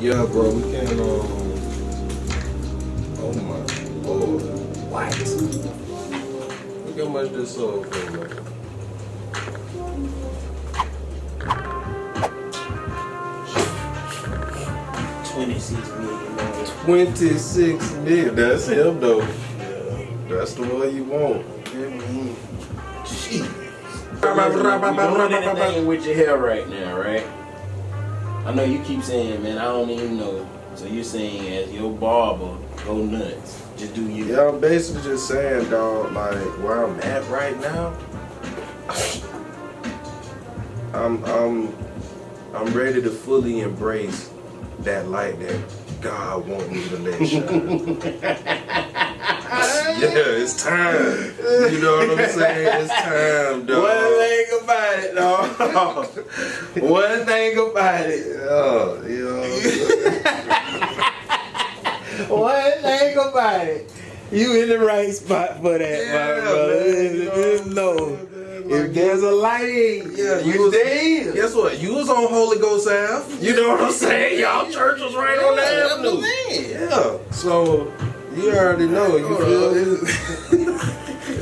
Yeah, bro, we can, oh my lord. What? Look how much this sold for, man. 26 million. 26 million. That's him, though. Yeah. That's the one you want. Shit. Doing anything with your hair right now, right? I know you keep saying, man, I don't even know. So you're saying as your barber, go nuts. Just do you. Yeah, I'm basically just saying, dog, like, where I'm at right now, I'm ready to fully embrace that light that God wants me to let shine. Yeah, it's time. You know what I'm saying? It's time, dog. One thing about it, dog. One thing about it. Yeah, you know what I'm saying? One thing about it. You in the right spot for that, my brother. Man, No. If there's a light in, Yeah, you there. Guess what? You was on Holy Ghost Ave. You know what I'm saying? Y'all church was right on the avenue. Yeah. So you already know. You feel it?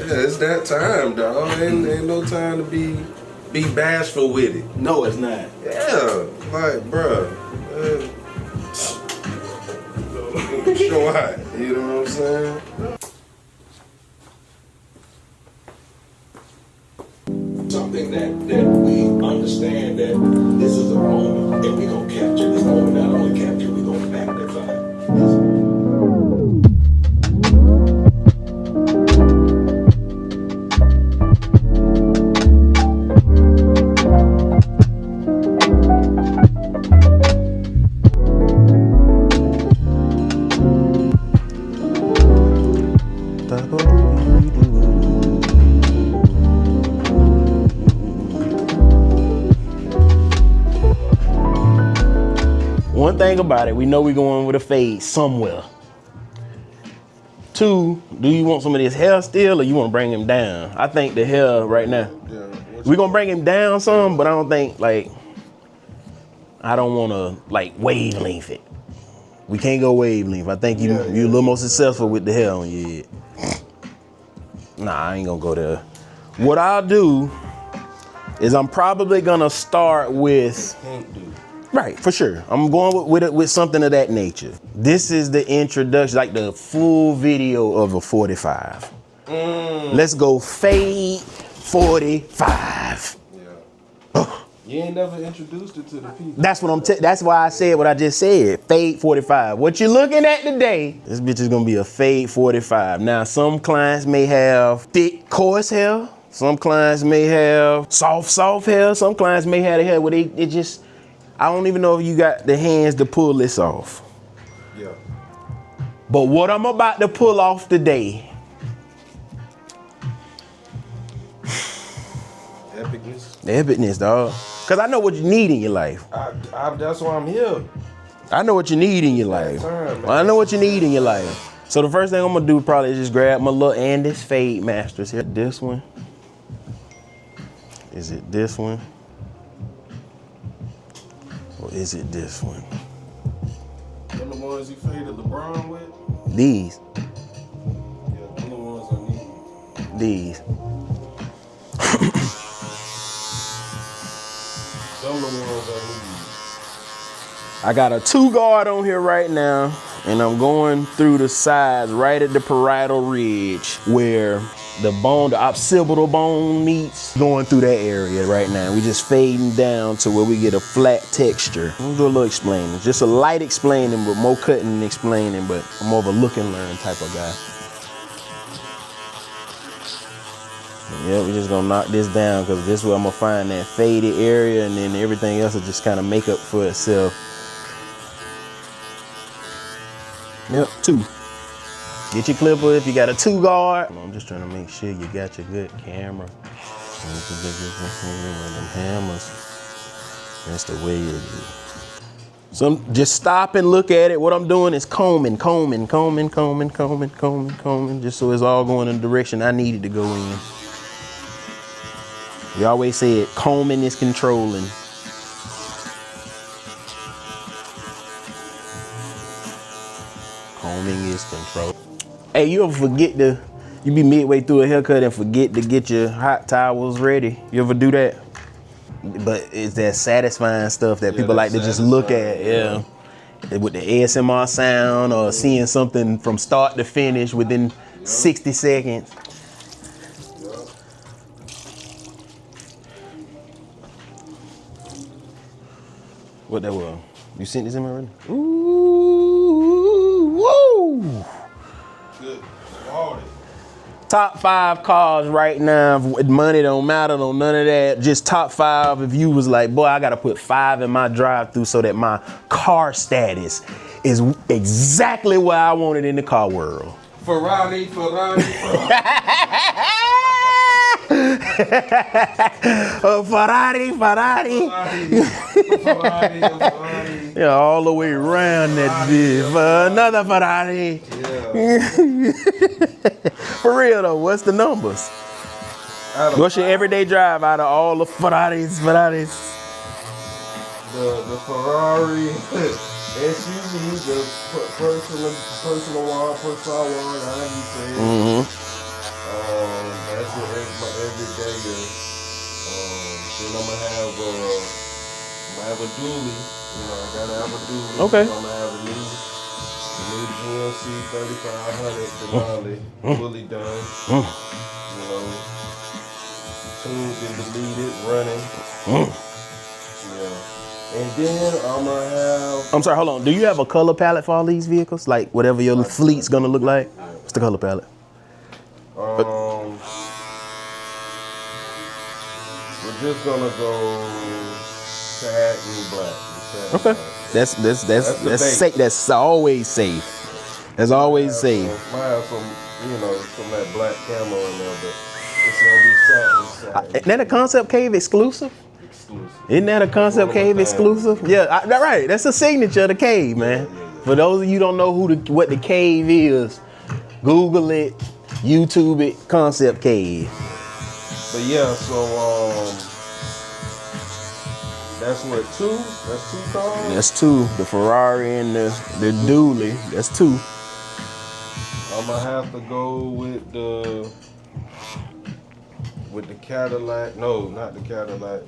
Yeah, it's that time, dog. Ain't no time to be bashful with it. No, it's not. Yeah, like, bruh. Show out. You know what I'm saying? Something that we understand that this is a moment and we're going to capture this moment. Not only capture, we're going to magnify. One thing about it, we know we're going with a fade somewhere. Two, do you want some of this hair still or you want to bring him down? I think the hair right now. Yeah. We're going to bring him down some, but I don't think, like, I don't want to, like, wavelength it. We can't go wavelength. I think you're a little more successful with the hair on your head. Nah, I ain't going to go there. What I'll do is I'm probably going to start with... Right, for sure. I'm going with something of that nature. This is the introduction, like the full video of a 45. Let's go fade 45. Yeah. You ain't never introduced it to the people. That's what that's why I said what I just said. Fade 45. What you're looking at today, this bitch is gonna be a fade 45. Now, some clients may have thick, coarse hair. Some clients may have soft hair. Some clients may have the hair where they just, I don't even know if you got the hands to pull this off. Yeah. But what I'm about to pull off today. Epicness. The epicness, dog. Cause I know what you need in your life. That's why I'm here. I know what you need in your life. I know what you need in your life. So the first thing I'm gonna do probably is just grab my little Andis Fade Masters here. This one. Is it this one? Or is it this one? Them the ones you faded LeBron with? These. Yeah, them the ones I need. These. Them the ones I need. I got a 2 guard on here right now, and I'm going through the sides right at the parietal ridge where the bone, the occipital bone meets, going through that area right now. We just fading down to where we get a flat texture. I'm gonna do a little explaining, just a light explaining, but more cutting and explaining, but I'm more of a look and learn type of guy. Yeah, we're just gonna knock this down because this is where I'm gonna find that faded area, and then everything else will just kind of make up for itself. Yep, 2. Get your clipper if you got a 2 guard. I'm just trying to make sure you got your good camera. Them hammers. That's the way it is. So just stop and look at it. What I'm doing is combing, just so it's all going in the direction I need it to go in. We always said combing is controlling. Grooming is control. Hey, you ever forget you be midway through a haircut and forget to get your hot towels ready? You ever do that? But it's that satisfying stuff that people like to just look at, yeah. With the ASMR sound or seeing something from start to finish within 60 seconds. What that was? You sent this in already? Ooh, woo! Good quality. Top 5 cars right now. Money don't matter, no none of that. Just top 5. If you was like, boy, I gotta put 5 in my drive-through so that my car status is exactly where I want it in the car world. Ferrari. Ferrari. Yeah, all the way around that bitch. For another Ferrari. Yeah. For real though, what's the numbers? What's your everyday drive out of all the Ferraris? The Ferrari SUV, the personal one, how you say it. That's my everyday. Then I'm gonna have a dually. You know, I gotta have a dually. Okay. I'm gonna have a new GMC 3500 Denali, fully done. You know, tuned and deleted, running. Yeah. And then I'm gonna have. I'm sorry, hold on. Do you have a color palette for all these vehicles? Like whatever your fleet's gonna look like? What's the color palette? We're just gonna go satin black. Okay. That's safe. That's always safe. That's always safe. Might have some, some that black camo in there, but it's gonna be satin. Isn't that a Concept Cave exclusive? Isn't that a Concept Cave exclusive? Yeah, right. That's a signature of the Cave, man. For those of you who don't know what the Cave is, Google it, YouTube it, Concept Cave. But yeah, so that's what, 2? That's 2 cars? That's 2. The Ferrari and the dually. That's 2. I'm gonna have to go with the Cadillac. No, not the Cadillac.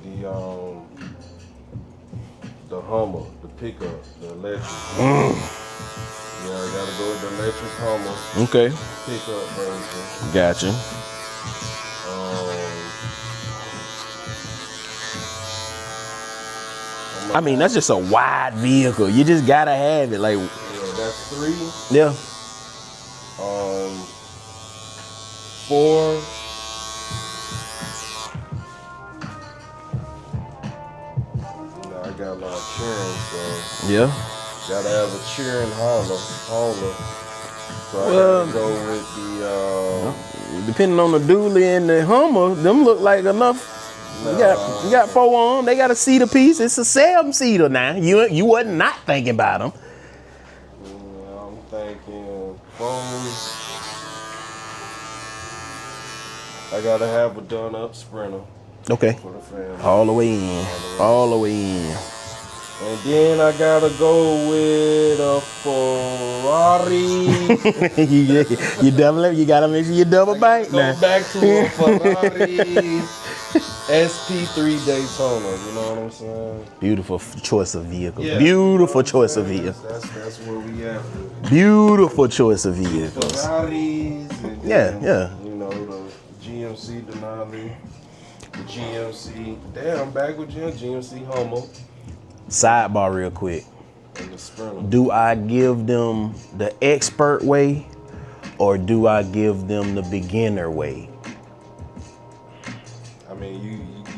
The Hummer, the pickup, the electric. Yeah, I gotta go with the electric Hummer. Okay. Pickup version. Gotcha. I mean, that's just a wide vehicle. You just gotta have it. Like, yeah, that's 3. Yeah. 4. I got a lot of cheering, so Yeah. gotta have a cheering Honda. So I gotta go with the depending on the dually and the Hummer, them look like enough. You got 4 on them. They got a seater piece. It's a 7-seater now. You wasn't not thinking about them. I'm thinking 4. I gotta have a done-up Sprinter. Okay. For the family. All the way in. All the way in. And then I gotta go with a Ferrari. you double it. You gotta make sure you double bank now. Go back to a Ferrari SP3 Daytona. You know what I'm saying? Beautiful choice of vehicle. Yeah. Beautiful choice of vehicle. That's where we at. Beautiful choice of vehicles. Ferraris. And Yeah. the GMC Denali. The GMC. Damn, I'm back with GMC Hummer. Sidebar real quick. And the Sprinter. Do I give them the expert way or do I give them the beginner way? I mean,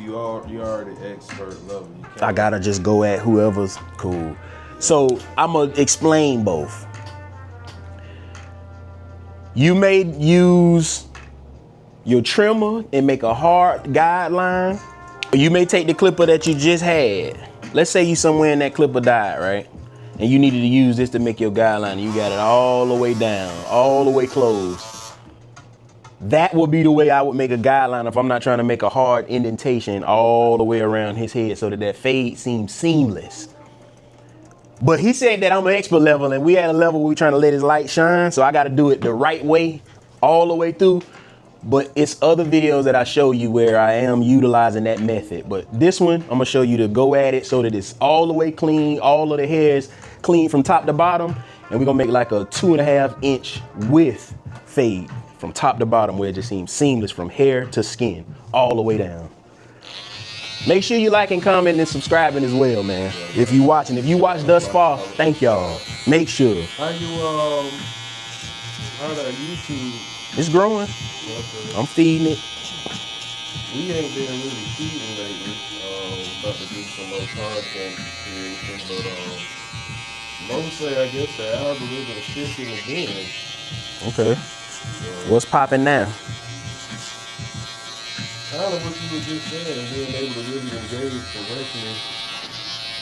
you already expert level. I gotta just go at whoever's cool. So I'm gonna explain both. You may use your trimmer and make a hard guideline. Or you may take the clipper that you just had. Let's say you somewhere and that clipper died, right? And you needed to use this to make your guideline. You got it all the way down, all the way closed. That would be the way I would make a guideline if I'm not trying to make a hard indentation all the way around his head so that fade seems seamless. But he said that I'm an expert level, and we at a level where we trying to let his light shine. So I got to do it the right way, all the way through. But it's other videos that I show you where I am utilizing that method. But this one, I'm gonna show you to go at it so that it's all the way clean, all of the hairs clean from top to bottom. And we're gonna make like a 2.5 inch width fade from top to bottom where it just seems seamless from hair to skin, all the way down. Make sure you like and comment and subscribing as well, man. If you watching, if you watched thus far, thank y'all. Make sure. How that YouTube? It's growing. I'm feeding it. We ain't been really feeding lately. About to do some more content creation, but mostly I guess the algorithm shifting again. Okay. What's popping now? Kind of what you were just saying, being able to really engage correctly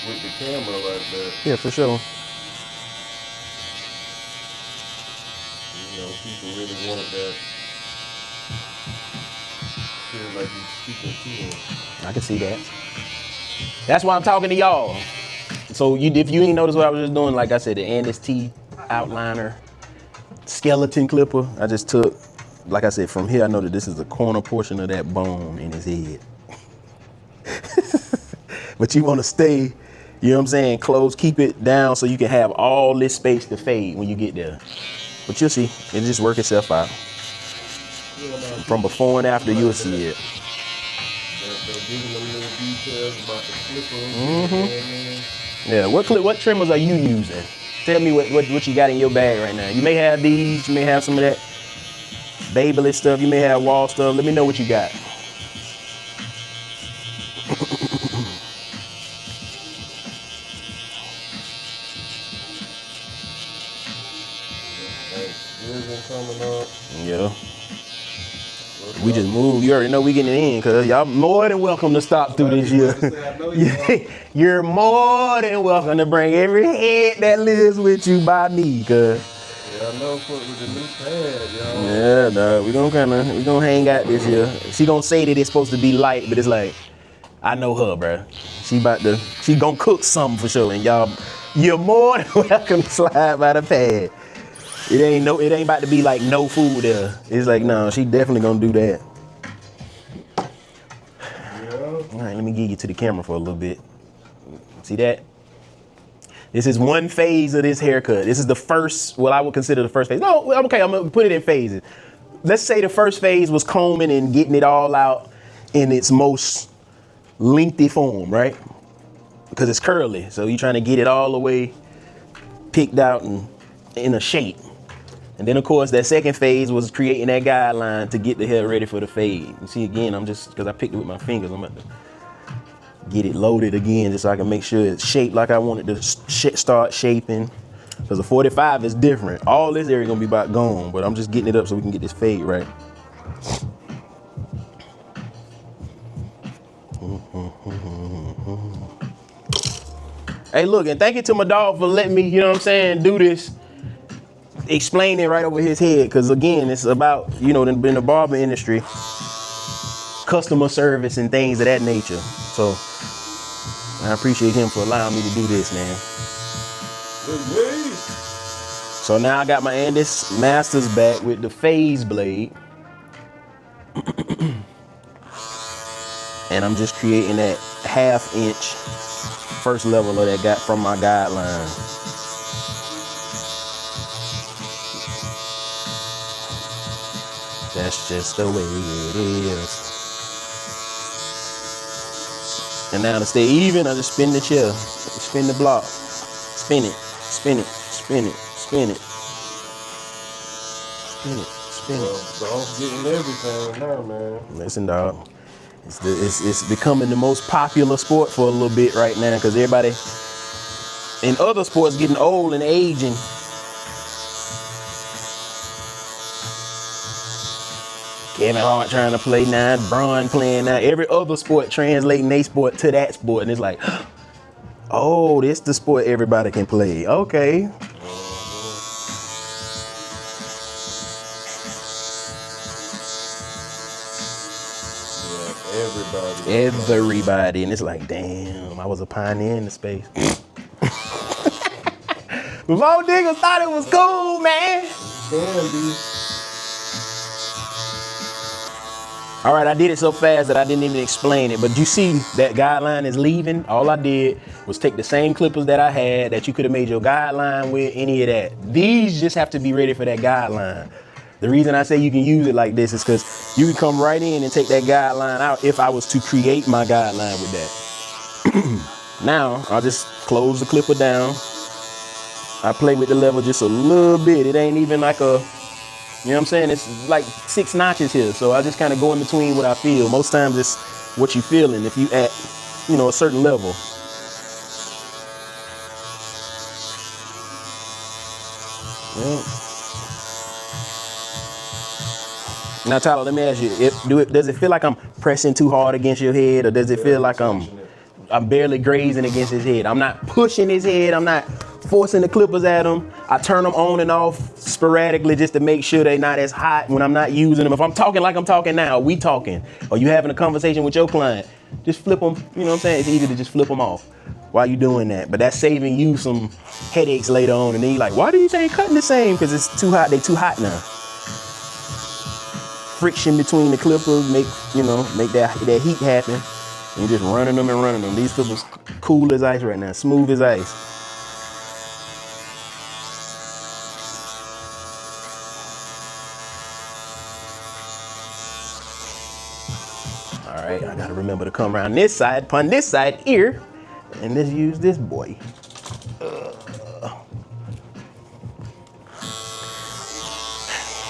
with the camera like that. Yeah, for sure. You know, people really want that. Feel like you're speaking to them. I can see that. That's why I'm talking to y'all. So if you ain't noticed what I was just doing, like I said, the Andes T outliner, skeleton clipper, I just took, like I said, from here I know that this is the corner portion of that bone in his head. But you want to stay, you know what I'm saying, close, keep it down so you can have all this space to fade when you get there. But you'll see, it'll just work itself out. From before and after, you'll see it. Giving them little details about the clipper. Yeah, what trimmers are you using? Tell me what you got in your bag right now. You may have these, you may have some of that Babyliss stuff, you may have wall stuff. Let me know what you got. Coming up. Yeah. We just moved. You already know we getting it in, cause y'all more than welcome to stop through this year. You're more than welcome to bring every head that lives with you by me, cause. Yeah, I know with the new pad, y'all. Yeah, dog. We gonna hang out this year. She gonna say that it's supposed to be light, but it's like, I know her, bro. She gonna cook something for sure, and y'all, you're more than welcome to slide by the pad. It ain't about to be like no food there. It's like, no, she definitely gonna do that. Yeah. All right, let me get you to the camera for a little bit. See that? This is one phase of this haircut. This is the first, what I would consider the first phase. No, okay, I'm gonna put it in phases. Let's say the first phase was combing and getting it all out in its most lengthy form, right? Because it's curly, so you're trying to get it all the way picked out and in a shape. And then of course that second phase was creating that guideline to get the hair ready for the fade. You see, again, I'm just, because I picked it with my fingers, I'm about to get it loaded again just so I can make sure it's shaped like I want it to start shaping. Because the 45 is different. All this area gonna be about gone, but I'm just getting it up so we can get this fade right. Hey, look, and thank you to my dog for letting me, you know what I'm saying, do this. Explain it right over his head, because again, it's about, you know, in the barber industry, customer service and things of that nature. So I appreciate him for allowing me to do this, man. So now I got my Andes Masters back with the phase blade. And I'm just creating that 1/2 inch first level of that got from my guideline. That's just the way it is. And now to stay even, I just spin the chair, spin the block, spin it, spin it, spin it, spin it, spin it, spin it. Dog's getting everything now, man. Listen, dog, it's becoming the most popular sport for a little bit right now, because everybody in other sports getting old and aging. Kevin Hart trying to play now, Braun playing now. Every other sport translating their sport to that sport, and it's like, oh, this the sport everybody can play. Okay. Yeah, everybody, and it's like, damn, I was a pioneer in the space. Before niggas thought it was cool, man. Can be. All right, I did it so fast that I didn't even explain it, but you see that guideline is leaving. All I did was take the same clippers that I had that you could have made your guideline with, any of that. These just have to be ready for that guideline. The reason I say you can use it like this is because you can come right in and take that guideline out if I was to create my guideline with that. Now, I'll just close the clipper down. I play with the level just a little bit. It ain't even like a, you know what I'm saying? It's like 6 notches here. So I just kind of go in between what I feel. Most times it's what you feeling if you at, you know, a certain level. Yeah. Now, Tyler, let me ask you, does it feel like I'm pressing too hard against your head, or does it feel like I'm barely grazing against his head? I'm not pushing his head. I'm not forcing the clippers at him. I turn them on and off sporadically just to make sure they're not as hot when I'm not using them. If I'm talking like I'm talking now, we talking, or you having a conversation with your client, just flip them. You know what I'm saying? It's easy to just flip them off while you doing that. But that's saving you some headaches later on. And then you're like, why do you ain't cutting the same? Because it's too hot. They too hot now. Friction between the clippers make that heat happen. And just running them and running them. These clippers cool as ice right now, smooth as ice. All right, I gotta remember to come around this side, upon this side here, and let's use this boy.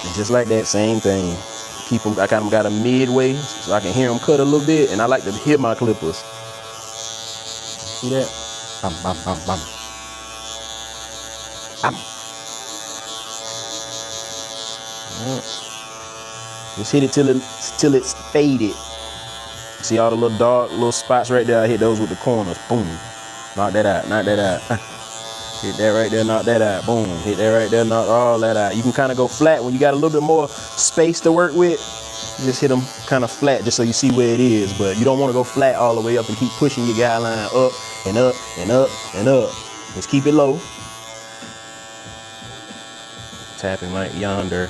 And just like that, same thing. Keep them, I kind of got a midway so I can hear them cut a little bit, and I like to hit my clippers. See that? Bam, bam, bam, bam. Bam. Just hit it till it's faded. See all the little dark little spots right there? I hit those with the corners. Boom. Knock that out. Knock that out. Hit that right there. Knock that out. Boom. Hit that right there. Knock all that out. You can kind of go flat when you got a little bit more space to work with. Just hit them kind of flat just so you see where it is. But you don't want to go flat all the way up and keep pushing your guideline up and up and up and up. Just keep it low. Tapping like yonder.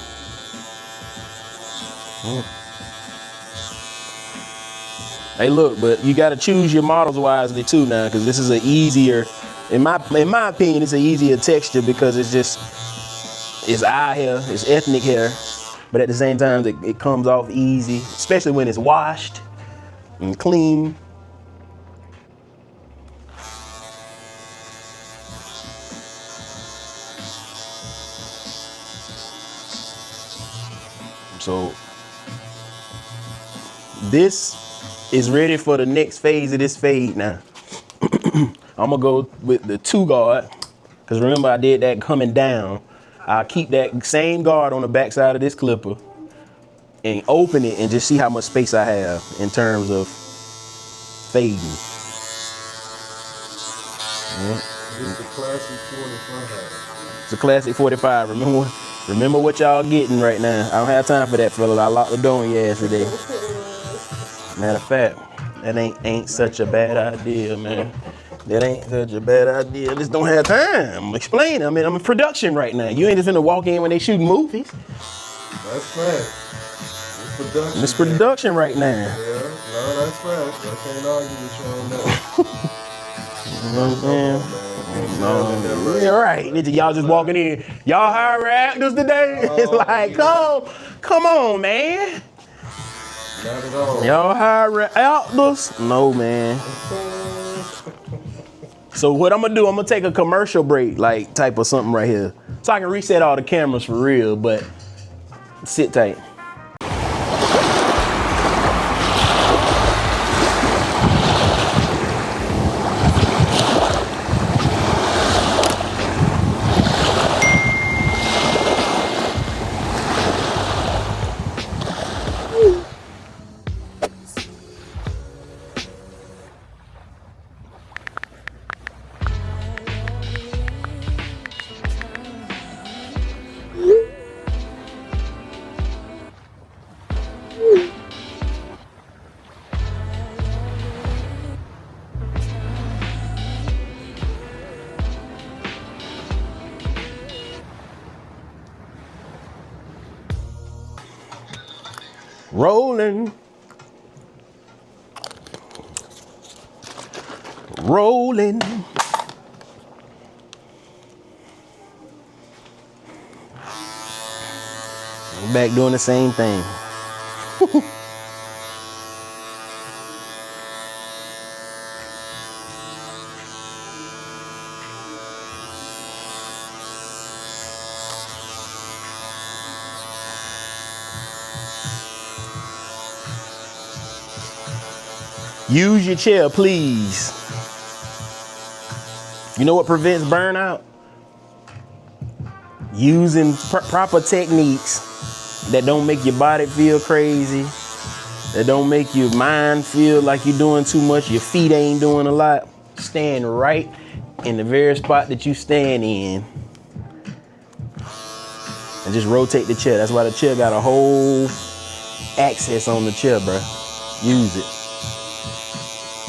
Hey, look, but you got to choose your models wisely too now, because this is an easier, in my opinion, it's an easier texture because it's eye hair, it's ethnic hair, but at the same time, it comes off easy, especially when it's washed and clean. So this is ready for the next phase of this fade now. I'm gonna go with the 2 guard, because remember I did that coming down. I'll keep that same guard on the back side of this clipper and open it and just see how much space I have in terms of fading. Yeah. It's the Klassix 45. It's a Klassix 45. Remember what y'all getting right now. I don't have time for that, fella. I locked the door on your ass today. Matter of fact, that ain't such a bad idea, man. That ain't such a bad idea. I just don't have time. Explain. I mean, I'm in production right now. You ain't just gonna walk in when they shooting movies. That's fact. It's production. It's production right now. Yeah, no, that's fact. I can't argue with you on that. You know what I'm saying? No, you're right. Y'all just walking in. Y'all hire actors today? It's like, come on, man. Not at all. Y'all hire actors? No, man. So what I'm gonna do, I'm gonna take a commercial break, like type of something right here, so I can reset all the cameras for real, but sit tight. Rolling. Rolling. I'm back doing the same thing. Use your chair, please. You know what prevents burnout? Using proper techniques that don't make your body feel crazy, that don't make your mind feel like you're doing too much, your feet ain't doing a lot. Stand right in the very spot that you stand in and just rotate the chair. That's why the chair got a whole axis on the chair, bro. Use it.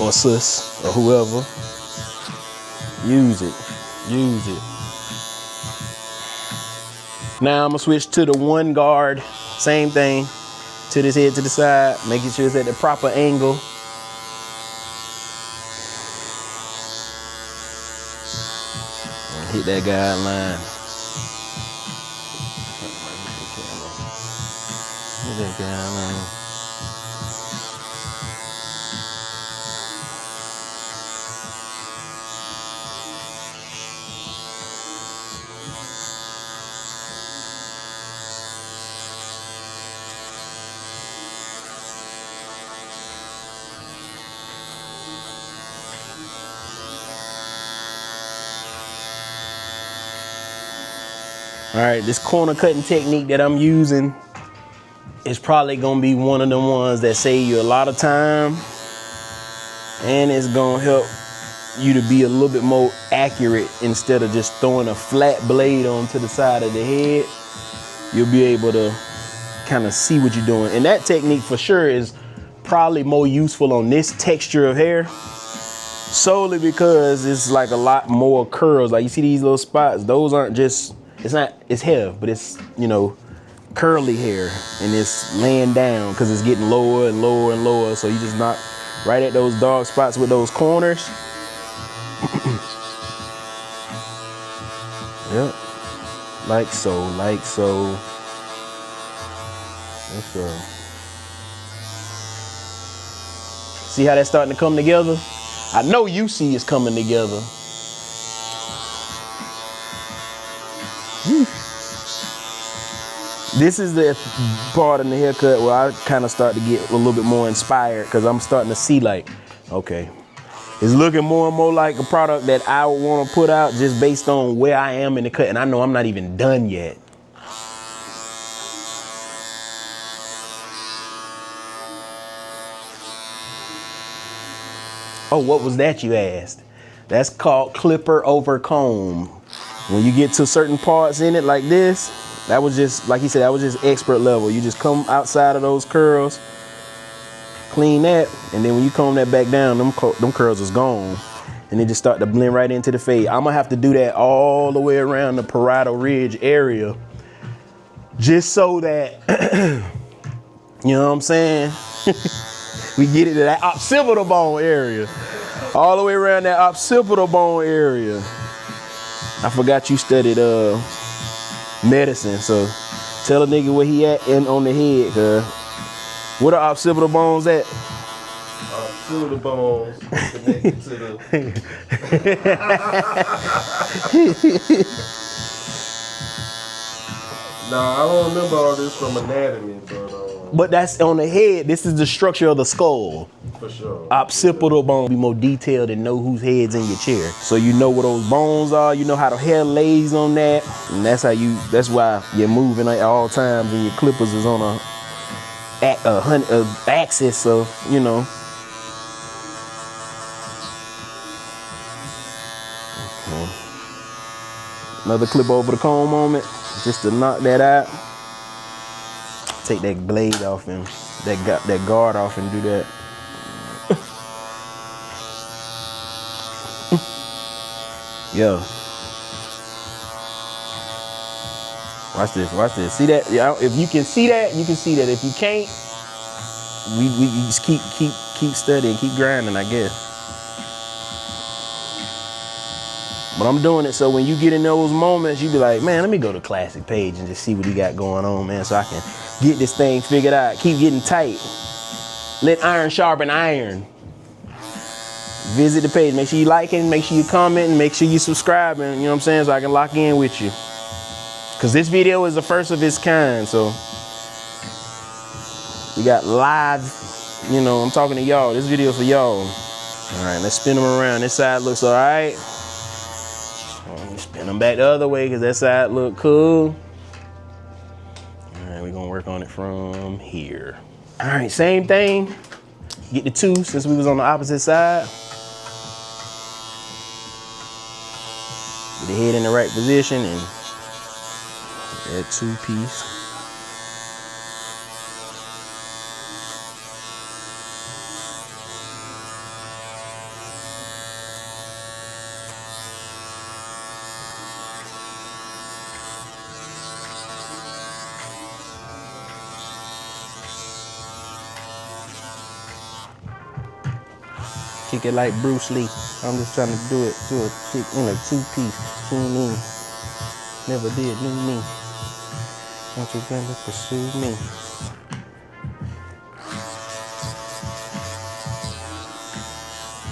Or sis, or whoever. Use it. Use it. Now I'm gonna switch to the one guard. Same thing. To this head to the side, making sure it's at the proper angle. Hit that guideline. Hit that guideline. All right, this corner cutting technique that I'm using is probably gonna be one of the ones that save you a lot of time, and it's gonna help you to be a little bit more accurate instead of just throwing a flat blade onto the side of the head. You'll be able to kind of see what you're doing. And that technique for sure is probably more useful on this texture of hair, solely because it's like a lot more curls. Like you see these little spots, those aren't just, it's hair, but it's, you know, curly hair, and it's laying down because it's getting lower and lower and lower. So you just knock right at those dark spots with those corners. Yep. Like so, like so. That's right. See how that's starting to come together? I know you see it's coming together. This is the part in the haircut where I kind of start to get a little bit more inspired, because I'm starting to see like, okay, it's looking more and more like a product that I would want to put out just based on where I am in the cut. And I know I'm not even done yet. Oh, what was that you asked? That's called clipper over comb. When you get to certain parts in it like this, that was just, like he said, that was just expert level. You just come outside of those curls, clean that, and then when you comb that back down, them curls is gone. And they just start to blend right into the fade. I'm gonna have to do that all the way around the parietal ridge area, just so that, you know what I'm saying? We get it to that occipital bone area. All the way around that occipital bone area. I forgot you studied medicine, so tell a nigga where he at and on the head, cuz. What are occipital bones at? Occipital bones connected to the... Nah, I don't remember all this from anatomy, but that's on the head. This is the structure of the skull. For sure. Occipital bone be more detailed and know whose head's in your chair. So you know where those bones are, you know how the hair lays on that. And that's how that's why you're moving at all times and your clippers is on a axis of, you know. Okay. Another clip over the comb moment, just to knock that out. Take that blade off and that guard off and do that. Yo. Watch this, watch this. See that? Yeah, if you can see that, you can see that. If you can't, we just keep studying, keep grinding, I guess. But I'm doing it so when you get in those moments, you be like, man, let me go to Klassix page and just see what he got going on, man, so I can get this thing figured out. Keep getting tight. Let iron sharpen iron. Visit the page. Make sure you liking, make sure you commenting, make sure you subscribing, you know what I'm saying, so I can lock in with you. Because this video is the first of its kind, so we got live, you know, I'm talking to y'all. This video for y'all. All right, let's spin them around. This side looks all right. Spin them back the other way because that side look cool. All right, we're gonna work on it from here. All right, same thing. Get the 2 since we was on the opposite side. Get the head in the right position and that 2-piece. Kick it like Bruce Lee. I'm just trying to do it to a kick in a 2-piece. Tune in. Never did knew me. Don't you gonna pursue me?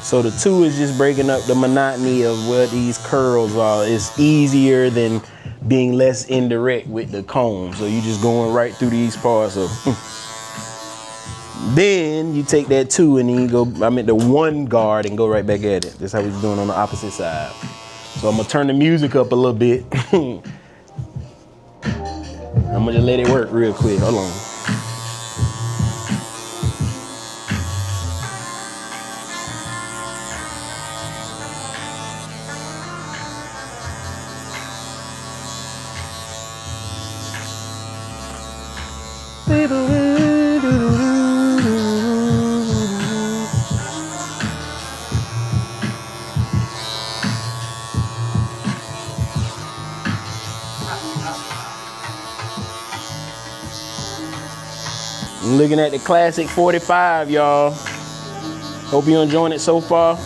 So the 2 is just breaking up the monotony of what these curls are. It's easier than being less indirect with the comb. So you just going right through these parts of. Then you take that 2 and then you go, the 1 guard and go right back at it. That's how we're doing on the opposite side. So I'm gonna turn the music up a little bit. I'm gonna just let it work real quick. Hold on. I'm looking at the Klassix 45, y'all. Hope you're enjoying it so far.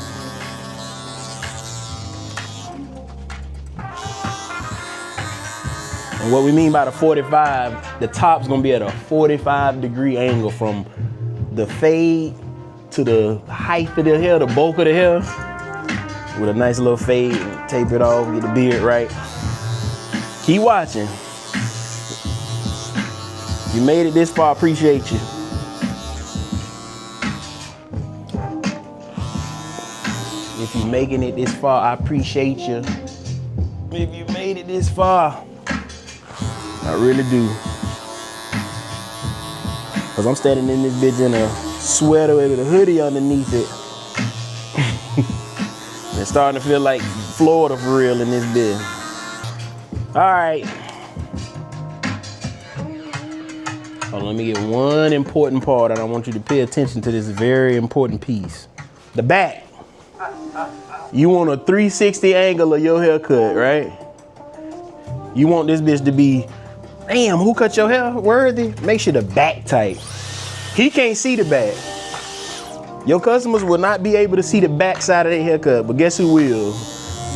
And what we mean by the 45, the top's gonna be at a 45-degree angle from the fade to the height of the hair, the bulk of the hair, with a nice little fade, and tape it off, get the beard right. Keep watching. You made it this far, appreciate you. If you're making it this far, I appreciate you. If you made it this far, I really do. Cause I'm standing in this bitch in a sweater with a hoodie underneath it. It's starting to feel like Florida for real in this bitch. All right. Hold on, let me get one important part, and I want you to pay attention to this very important piece. The back. You want a 360 angle of your haircut, right? You want this bitch to be, damn, who cut your hair worthy? Make sure the back tight. He can't see the back. Your customers will not be able to see the back side of their haircut, but guess who will?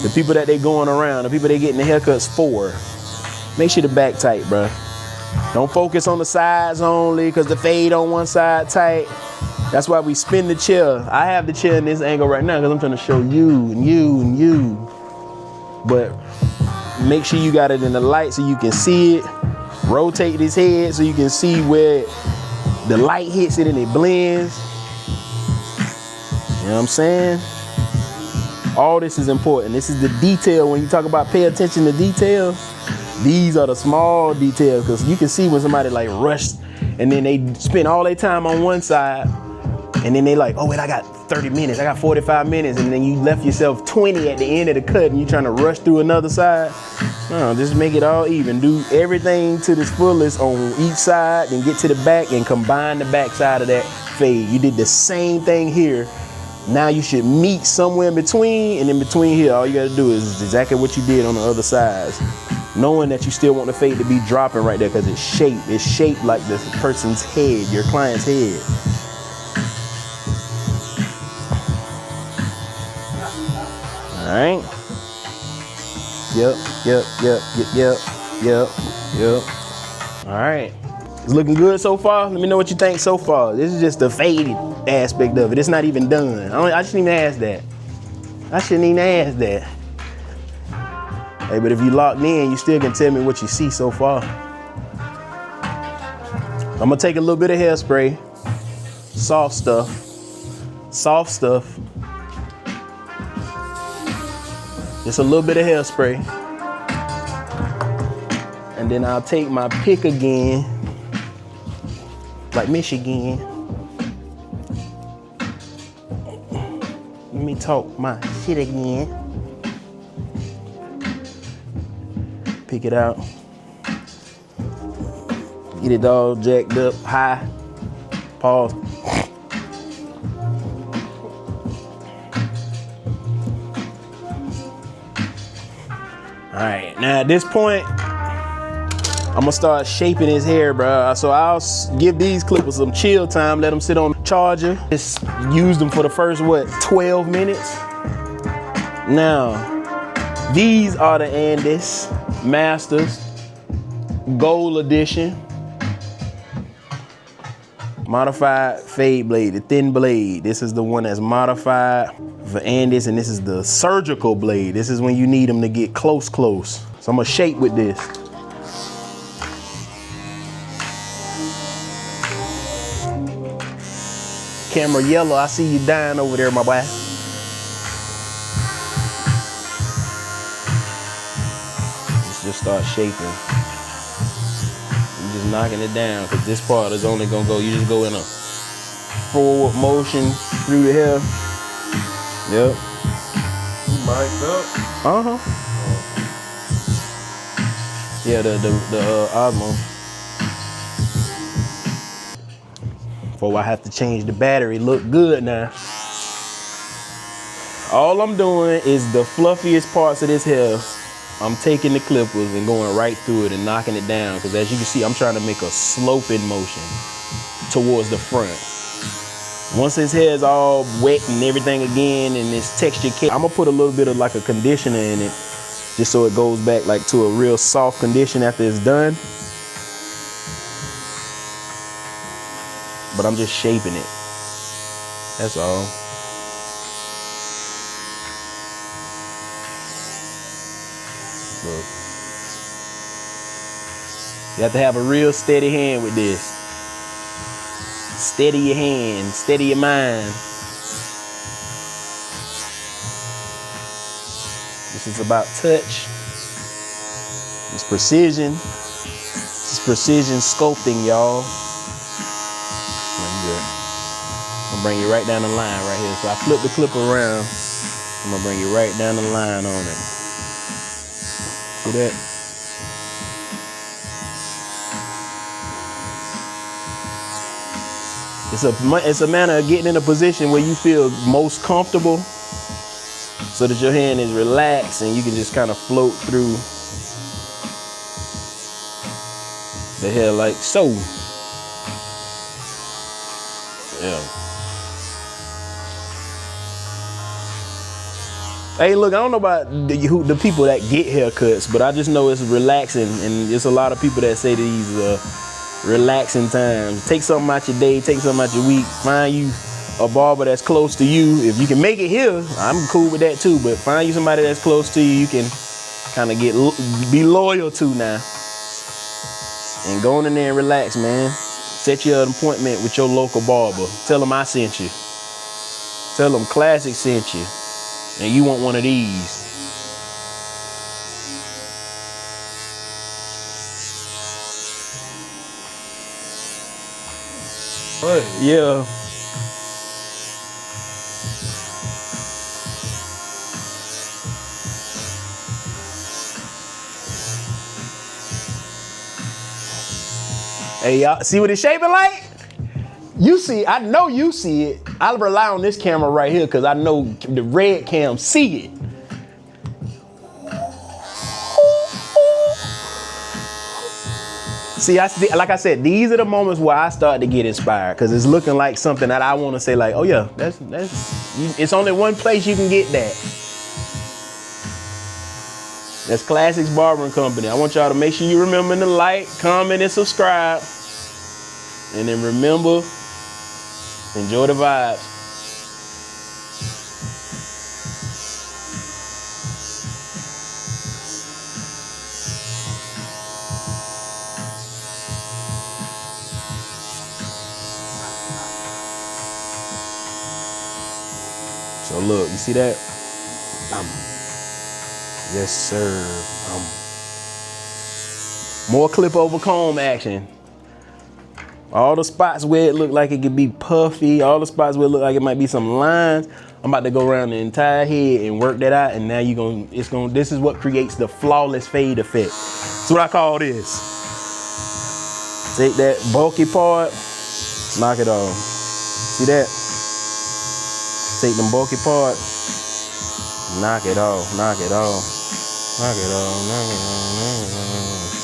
The people that they going around, the people they getting the haircuts for. Make sure the back tight, bruh. Don't focus on the sides only, because the fade on one side tight. That's why we spin the chair. I have the chair in this angle right now because I'm trying to show you and you and you. But make sure you got it in the light so you can see it. Rotate this head so you can see where the light hits it and it blends. You know what I'm saying? All this is important. This is the detail. When you talk about pay attention to details, these are the small details, because you can see when somebody like rushed and then they spend all their time on one side and then they like, oh wait, I got 30 minutes, I got 45 minutes, and then you left yourself 20 at the end of the cut and you trying to rush through another side. No, just make it all even. Do everything to the fullest on each side, then get to the back and combine the back side of that fade. You did the same thing here. Now you should meet somewhere in between, and in between here, all you gotta do is exactly what you did on the other sides. Knowing that you still want the fade to be dropping right there because it's shaped like the person's head, your client's head. right. Yep. All right. It's looking good so far. Let me know what you think so far. This is just the faded aspect of it. It's not even done. I shouldn't even ask that. Hey, but if you locked in, you still can tell me what you see so far. I'm gonna take a little bit of hairspray. Soft stuff. Just a little bit of hairspray. And then I'll take my pick again, like Michigan. Let me talk my shit again. Pick it out. Get it all jacked up, high. Pause. All right, now at this point, I'm gonna start shaping his hair, bro. So I'll give these clippers some chill time, let them sit on the charger. Just use them for the first, 12 minutes? Now, these are the Andes Masters Gold Edition. Modified fade blade, the thin blade. This is the one that's modified for Andes, and this is the surgical blade. This is when you need them to get close. So I'm gonna shape with this. Camera yellow, I see you dying over there, my boy. Let's just start shaping. I'm just knocking it down, because this part is only gonna go, you just go in a forward motion through the hair. Yep. You mic'd up? Uh-huh. Yeah, the Osmo. Before I have to change the battery, look good now. All I'm doing is the fluffiest parts of this hair. I'm taking the clippers and going right through it and knocking it down, because as you can see, I'm trying to make a sloping motion towards the front. Once his hair is all wet and everything again, and this texture, I'm gonna put a little bit of like a conditioner in it, just so it goes back like to a real soft condition after it's done. But I'm just shaping it. That's all. Look. You have to have a real steady hand with this. Steady your hand, steady your mind. This is about touch. It's precision. It's precision sculpting, y'all. I'm gonna bring you right down the line right here. So I flip the clip around. I'm gonna bring you right down the line on it. See that? It's a manner of getting in a position where you feel most comfortable, so that your hand is relaxed and you can just kind of float through the hair like so. Yeah. Hey, look, I don't know about the people that get haircuts, but I just know it's relaxing, and there's a lot of people that say these relaxing times. Take something out your day, take something out your week, find you a barber that's close to you. If you can make it here, I'm cool with that too, but find you somebody that's close to you, you can kind of be loyal to now. And go in there and relax, man. Set you an appointment with your local barber. Tell them I sent you. Tell them Klassix sent you. And you want one of these. Hey. Yeah. Hey, y'all, see what it's shaping like? You see, I know you see it. I rely on this camera right here because I know the red cam see it. See, like I said, these are the moments where I start to get inspired, because it's looking like something that I want to say like, oh yeah, it's only one place you can get that. That's Klassix Barbering Company. I want y'all to make sure you remember to like, comment, and subscribe. And then remember, enjoy the vibes. So look, you see that? Yes, sir. More clip over comb action. All the spots where it look like it could be puffy, all the spots where it look like it might be some lines, I'm about to go around the entire head and work that out. And now this is what creates the flawless fade effect. That's what I call this. Take that bulky part, knock it off. See that? Take them bulky part, knock it off, knock it off. Knock it off, knock it off, knock it off.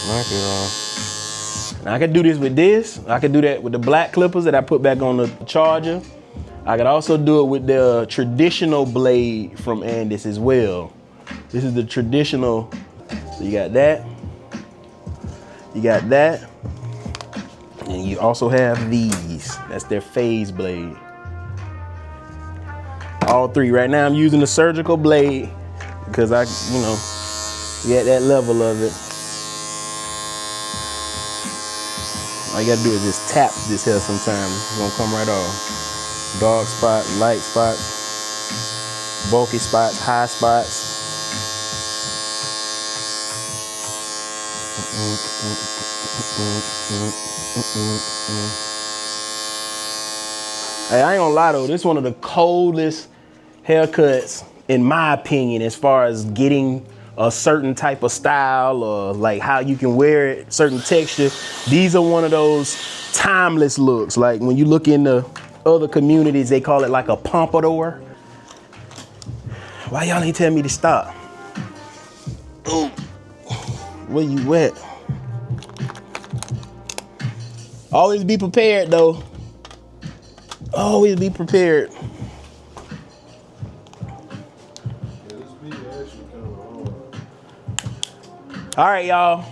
Knock it off. Now I could do this with this. I could do that with the black clippers that I put back on the charger. I could also do it with the traditional blade from Andis as well. This is the traditional. So you got that. You got that. And you also have these. That's their phase blade. All three. Right now I'm using the surgical blade because I, we at that level of it. All you gotta do is just tap this hair sometimes. It's gonna come right off. Dark spot, light spot, bulky spots, high spots. Hey, I ain't gonna lie though, this is one of the coldest haircuts in my opinion as far as getting a certain type of style or like how you can wear it, certain texture. These are one of those timeless looks. Like when you look into other communities, they call it like a pompadour. Why y'all ain't tell me to stop? Ooh. Where you at? Always be prepared though. Always be prepared. All right, y'all.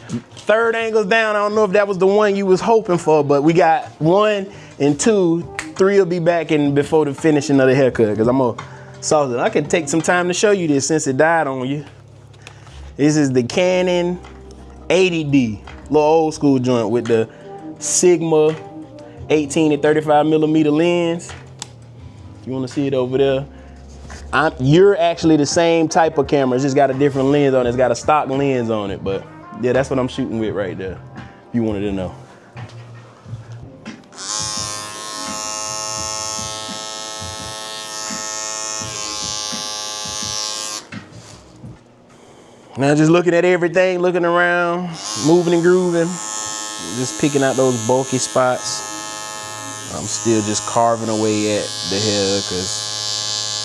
Third angle's down. I don't know if that was the one you was hoping for, but we got 1 and 2. 3 will be back in before the finishing of the haircut because I'm gonna sauce it. I can take some time to show you this since it died on you. This is the Canon 80D, little old school joint with the Sigma 18 and 35 millimeter lens. If you want to see it over there. You're actually the same type of camera. It's just got a different lens on it. It's got a stock lens on it. But yeah, that's what I'm shooting with right there. If you wanted to know. Now just looking at everything, looking around, moving and grooving. Just picking out those bulky spots. I'm still just carving away at the hair because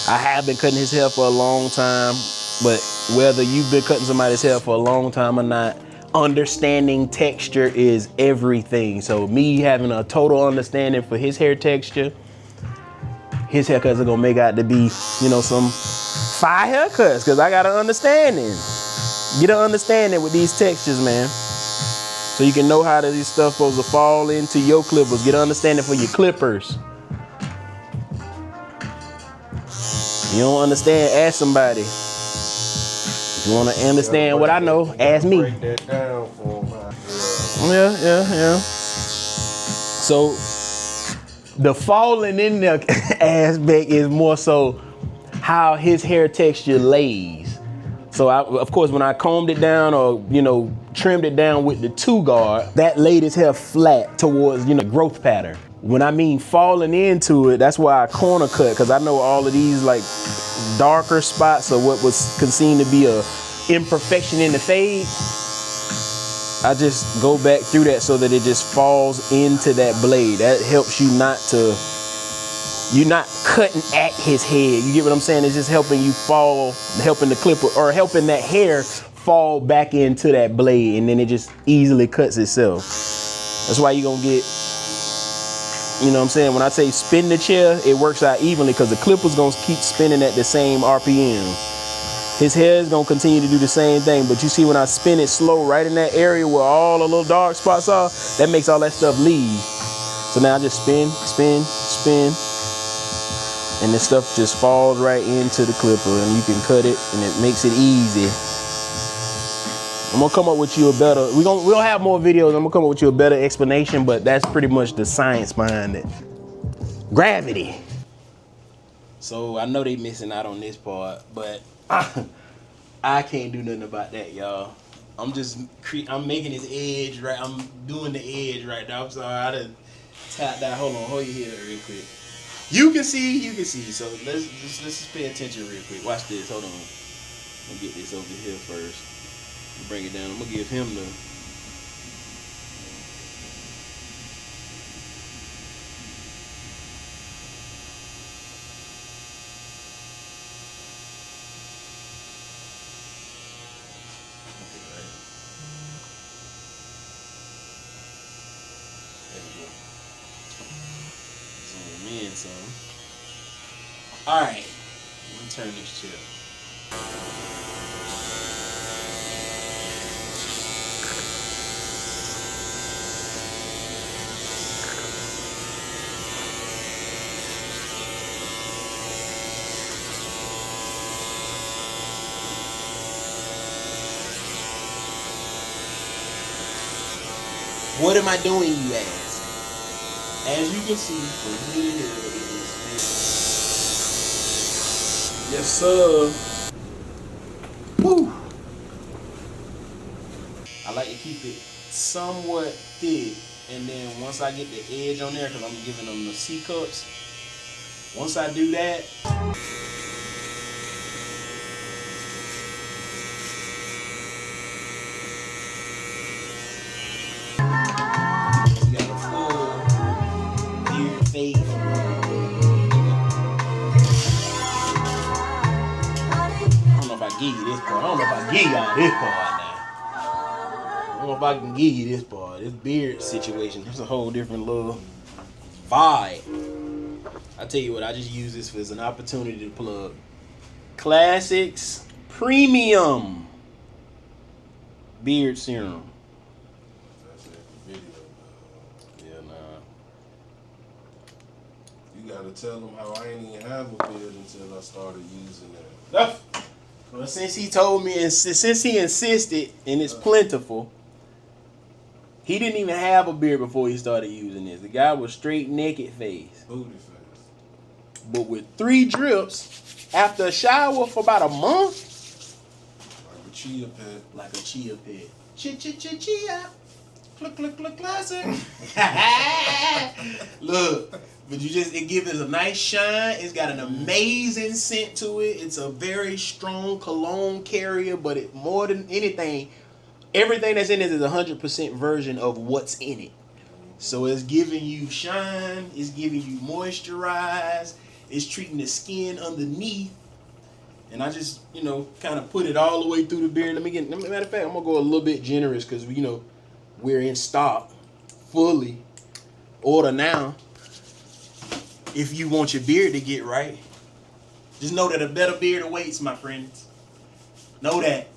I have been cutting his hair for a long time, but whether you've been cutting somebody's hair for a long time or not, understanding texture is everything. So me having a total understanding for his hair texture, his haircuts are gonna make out to be, some fire haircuts because I got an understanding. Get an understanding with these textures, man. So you can know how these stuff supposed to fall into your clippers. Get an understanding for your clippers. You don't understand, ask somebody. If you want to understand what I know, ask me. Break that down for him. Yeah. So the falling in the aspect is more so how his hair texture lays. So of course, when I combed it down or, trimmed it down with the 2-guard, that laid his hair flat towards, growth pattern. When I mean falling into it, that's why I corner cut, because I know all of these like darker spots or what was conceived to be a imperfection in the fade. I just go back through that so that it just falls into that blade. That helps you you're not cutting at his head. You get what I'm saying? It's just helping you helping the clipper or helping that hair fall back into that blade, and then it just easily cuts itself. That's why you're gonna get You know what I'm saying? When I say spin the chair, it works out evenly because the clipper's gonna keep spinning at the same RPM. His hair is gonna continue to do the same thing, but you see when I spin it slow right in that area where all the little dark spots are, that makes all that stuff leave. So now I just spin, spin, spin, and this stuff just falls right into the clipper and you can cut it and it makes it easy. I'm gonna come up with you a better, we'll have more videos, I'm gonna come up with you a better explanation, but that's pretty much the science behind it. Gravity. So I know they missing out on this part, but I can't do nothing about that, y'all. I'm making this edge right. I'm doing the edge right now. I'm sorry, I done tapped that. Hold on, hold your head real quick. You can see. So let's just pay attention real quick. Watch this. Hold on. I'm gonna get this over here first. Bring it down. I'm gonna give him the. All right, let me turn this chair. What am I doing, you ask? As you can see, from here to here, yes, sir. Woo. I like to keep it somewhat thick, and then once I get the edge on there, because I'm giving them the C cups. Once I do that, you got a full beard fade. Give you this part. I don't know if I can give y'all this part now. I don't know if I can give you this part. This beard situation, there's a whole different little vibe. I tell you what, I just use this as an opportunity to plug Klassix Premium Beard Serum. That's it, the video. Yeah, nah. You gotta tell them how I ain't even have a beard until I started using it. Well, since he told me and since he insisted and it's plentiful, he didn't even have a beard before he started using this. The guy was straight naked face. Booty face. But with 3 drips after a shower for about a month. Like a chia pet. Like a chia pet. Chia. Look, classic. Look. But it gives it a nice shine. It's got an amazing scent to it. It's a very strong cologne carrier, but it more than anything, everything that's in it is a 100% version of what's in it. So it's giving you shine, it's giving you moisturize, it's treating the skin underneath. And I just, kind of put it all the way through the beard. Matter of fact, I'm gonna go a little bit generous because we're in stock fully. Order now. If you want your beard to get right, just know that a better beard awaits, my friends. Know that.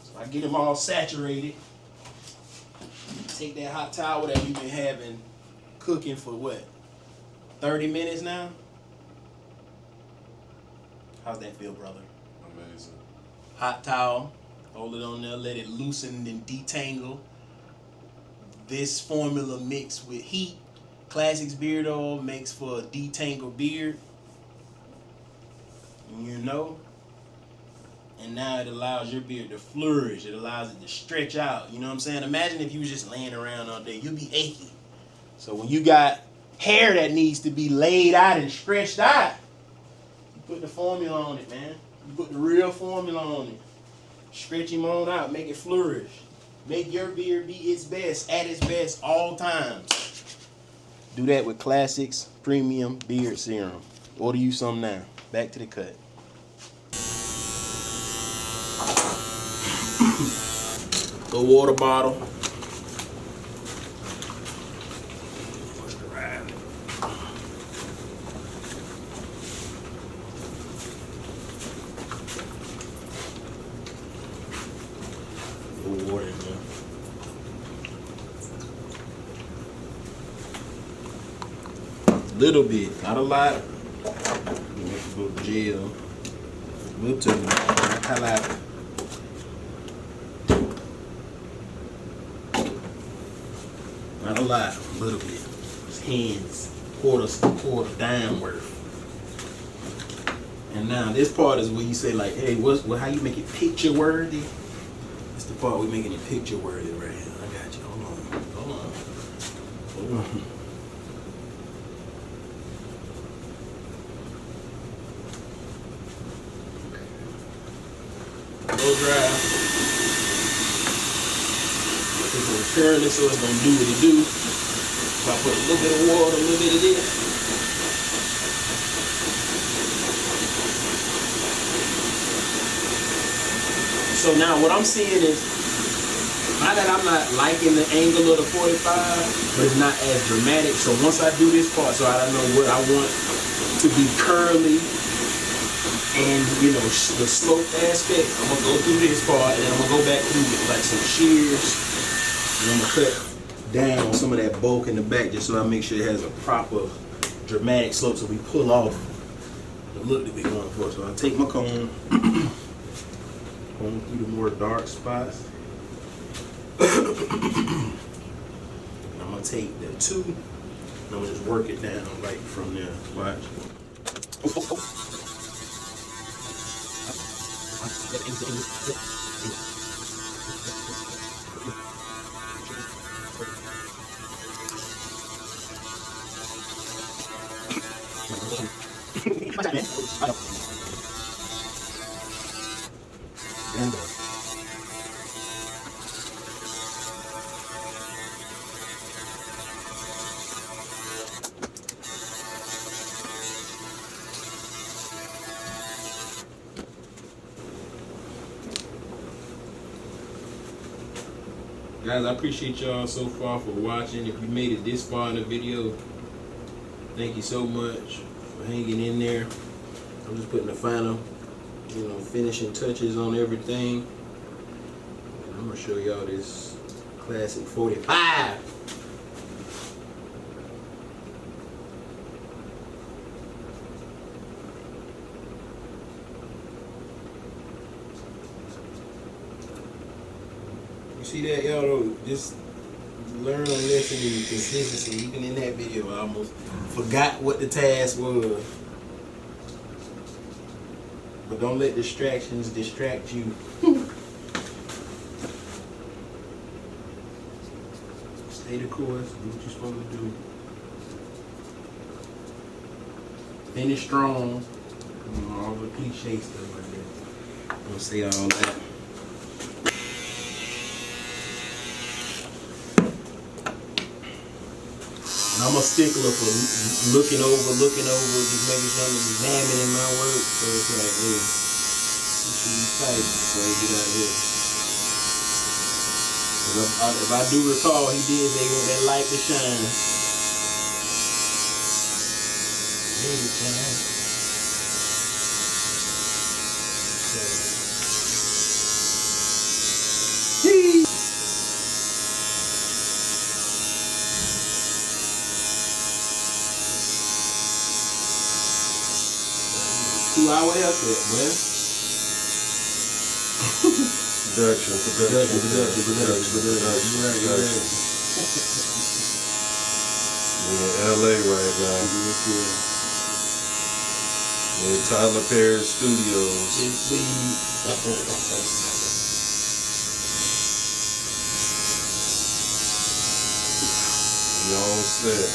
So I get them all saturated. Take that hot towel that you've been having cooking for what? 30 minutes now? How's that feel, brother? Amazing. Hot towel. Hold it on there. Let it loosen and detangle. This formula mixed with heat. Klassix beard oil makes for a detangled beard. And now it allows your beard to flourish. It allows it to stretch out. You know what I'm saying? Imagine if you was just laying around all day. You'd be achy. So when you got hair that needs to be laid out and stretched out, you put the formula on it, man. You put the real formula on it. Stretch him on out. Make it flourish. Make your beard be its best, at its best, all times. Do that with Klassix Premium Beard Serum. Order you some now. Back to the cut. The water bottle. little bit, not a lot. A little gel. We'll tell you. Highlight. Not a lot, a little bit. Just hands, quarter downward. And now this part is where you say like, hey, how you make it picture worthy? It's the part we're making it picture worthy right here. I got you. Hold on. Blow dry. It's gonna turn this so it's gonna do what it do. If I put a little bit of water, a little bit of this. So now what I'm seeing is, not that I'm not liking the angle of the 45, but it's not as dramatic. So once I do this part, so I don't know what I want to be curly and, you know, the slope aspect, I'm gonna go through this part and then I'm gonna go back through with like some shears and I'm gonna cut down some of that bulk in the back just so I make sure it has a proper dramatic slope so we pull off the look that we're going for. So I take my comb, comb through the more dark spots. I'm gonna take the 2 and I'm gonna just work it down right from there. Watch. Guys, I appreciate y'all so far for watching. If you made it this far in the video, thank you so much for hanging in there. I'm just putting the final, you know, finishing touches on everything. And I'm gonna show y'all this classic 45. See that, y'all? Just learn a lesson in consistency. Even in that video, I almost forgot what the task was. But don't let distractions distract you. Stay the course. Do what you're supposed to do. Finish strong. You know, all the cliche stuff like that. I'm gonna say all that. I'm a stickler for looking over, just making sure I'm examining my work. So it's like, hey, this should be tight before I get out of here. If I do recall, he did say he want that light to shine. There you shine. So. 2-hour haircut, man. Production. We're in LA right now. We're in Tyler Perry Studios. We on set.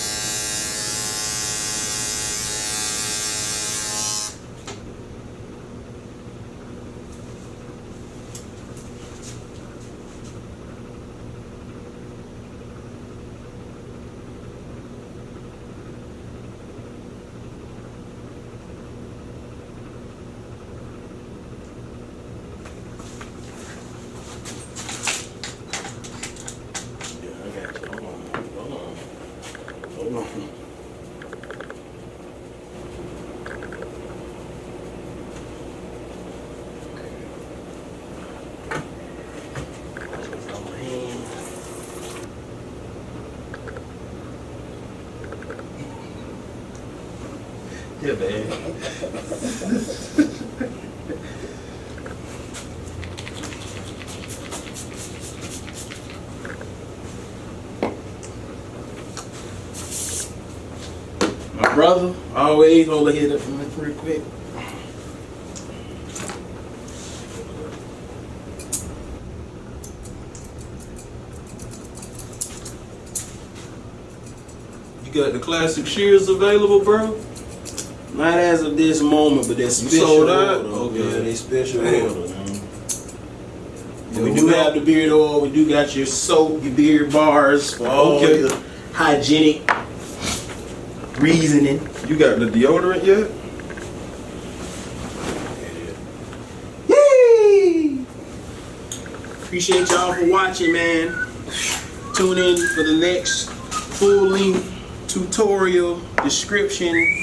Hold on. Yeah, man. My brother always hold a head up for me pretty quick. You got the classic shears available, bro? Not as of this moment, but that's You special sold out? order. Okay. Yeah, they special Damn. order, man. Yeah, We do have the beard oil. We do got your soap, your beard bars for all Okay. your hygienic reasoning. You got the deodorant yet? Yay! Appreciate y'all for watching, man. Tune in for the next full-length tutorial description.